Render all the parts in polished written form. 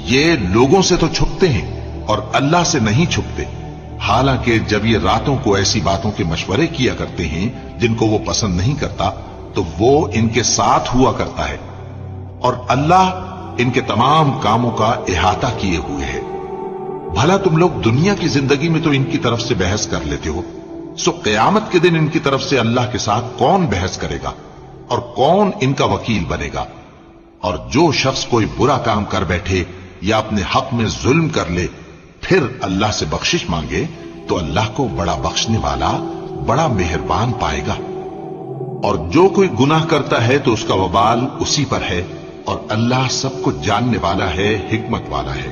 یہ لوگوں سے تو چھپتے ہیں اور اللہ سے نہیں چھپتے، حالانکہ جب یہ راتوں کو ایسی باتوں کے مشورے کیا کرتے ہیں جن کو وہ پسند نہیں کرتا تو وہ ان کے ساتھ ہوا کرتا ہے، اور اللہ ان کے تمام کاموں کا احاطہ کیے ہوئے ہے۔ بھلا تم لوگ دنیا کی زندگی میں تو ان کی طرف سے بحث کر لیتے ہو، سو قیامت کے دن ان کی طرف سے اللہ کے ساتھ کون بحث کرے گا اور کون ان کا وکیل بنے گا؟ اور جو شخص کوئی برا کام کر بیٹھے یا اپنے حق میں ظلم کر لے پھر اللہ سے بخشش مانگے تو اللہ کو بڑا بخشنے والا، بڑا مہربان پائے گا۔ اور جو کوئی گناہ کرتا ہے تو اس کا وبال اسی پر ہے، اور اللہ سب کو جاننے والا ہے، حکمت والا ہے۔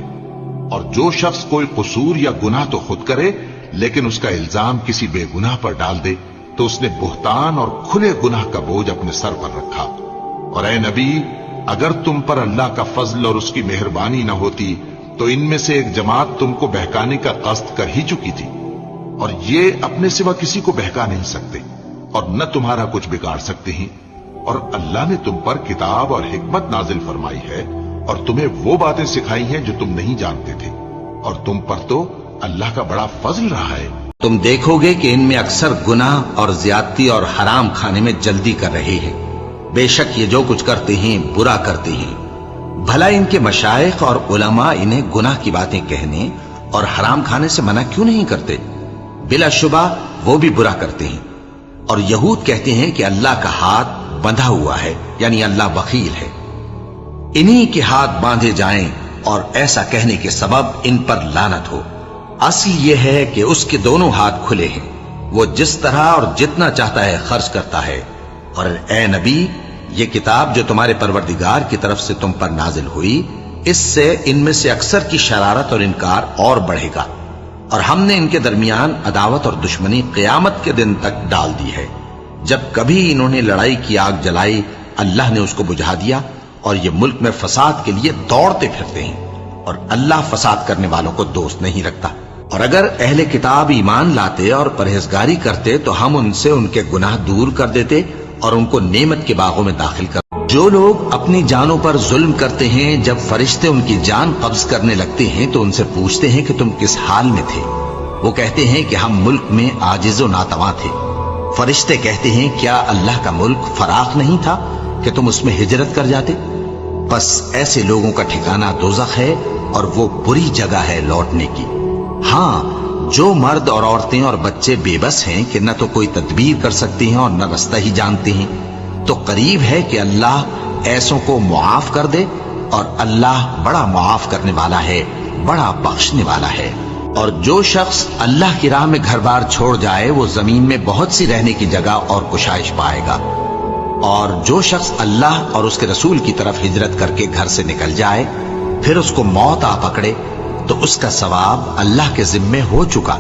اور جو شخص کوئی قصور یا گناہ تو خود کرے لیکن اس کا الزام کسی بے گناہ پر ڈال دے تو اس نے بہتان اور کھلے گناہ کا بوجھ اپنے سر پر رکھا۔ اور اے نبی، اگر تم پر اللہ کا فضل اور اس کی مہربانی نہ ہوتی تو ان میں سے ایک جماعت تم کو بہکانے کا قصد کر ہی چکی تھی، اور یہ اپنے سوا کسی کو بہکا نہیں سکتے اور نہ تمہارا کچھ بگاڑ سکتے ہیں۔ اور اللہ نے تم پر کتاب اور حکمت نازل فرمائی ہے اور تمہیں وہ باتیں سکھائی ہیں جو تم نہیں جانتے تھے، اور تم پر تو اللہ کا بڑا فضل رہا ہے۔ تم دیکھو گے کہ ان میں اکثر گناہ اور زیادتی اور حرام کھانے میں جلدی کر رہے ہیں، بے شک یہ جو کچھ کرتے ہیں برا کرتے ہیں۔ بھلا ان کے مشائخ اور علماء انہیں گناہ کی باتیں کہنے اور حرام کھانے سے منع کیوں نہیں کرتے؟ بلا شبہ وہ بھی برا کرتے ہیں۔ اور یہود کہتے ہیں کہ اللہ کا ہاتھ بندھا ہوا ہے، یعنی اللہ بخیل ہے۔ انہی کے ہاتھ باندھے جائیں اور ایسا کہنے کے سبب ان پر لعنت ہو۔ اصل یہ ہے کہ اس کے دونوں ہاتھ کھلے ہیں، وہ جس طرح اور جتنا چاہتا ہے خرچ کرتا ہے۔ اور اے نبی، یہ کتاب جو تمہارے پروردگار کی طرف سے تم پر نازل ہوئی، اس سے ان میں سے اکثر کی شرارت اور انکار اور بڑھے گا، اور ہم نے ان کے درمیان عداوت اور دشمنی قیامت کے دن تک ڈال دی ہے۔ جب کبھی انہوں نے لڑائی کی آگ جلائی، اللہ نے اس کو بجھا دیا، اور یہ ملک میں فساد کے لیے دوڑتے پھرتے ہیں، اور اللہ فساد کرنے والوں کو دوست نہیں رکھتا۔ اور اگر اہل کتاب ایمان لاتے اور پرہیزگاری کرتے تو ہم ان سے ان کے گناہ دور کر دیتے اور ان کو نعمت کے باغوں میں داخل کر۔ جو لوگ اپنی جانوں پر ظلم کرتے ہیں، جب فرشتے ان کی جان قبض کرنے لگتے ہیں تو ان سے پوچھتے ہیں کہ تم کس حال میں تھے؟ وہ کہتے ہیں کہ ہم ملک میں عاجز و ناتواں تھے۔ فرشتے کہتے ہیں کیا اللہ کا ملک فراخ نہیں تھا کہ تم اس میں ہجرت کر جاتے؟ بس ایسے لوگوں کا ٹھکانہ دوزخ ہے، اور وہ بری جگہ ہے لوٹنے کی۔ ہاں، جو مرد اور عورتیں اور بچے بے بس ہیں کہ نہ تو کوئی تدبیر کر سکتے ہیں اور نہ رستہ ہی جانتے ہیں، تو قریب ہے کہ اللہ ایسوں کو معاف کر دے، اور اللہ بڑا معاف کرنے والا ہے، بڑا بخشنے والا ہے۔ اور جو شخص اللہ کی راہ میں گھر بار چھوڑ جائے وہ زمین میں بہت سی رہنے کی جگہ اور گشائش پائے گا، اور جو شخص اللہ اور اس کے رسول کی طرف ہجرت کر کے گھر سے نکل جائے پھر اس کو موت آ پکڑے تو اس کا ثواب اللہ کے ذمے ہو چکا،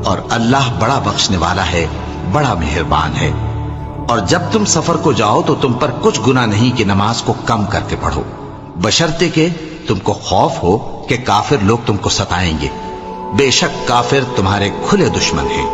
اور اللہ بڑا بخشنے والا ہے، بڑا مہربان ہے۔ اور جب تم سفر کو جاؤ تو تم پر کچھ گناہ نہیں کہ نماز کو کم کر کے پڑھو، بشرطے کہ تم کو خوف ہو کہ کافر لوگ تم کو ستائیں گے، بے شک کافر تمہارے کھلے دشمن ہیں۔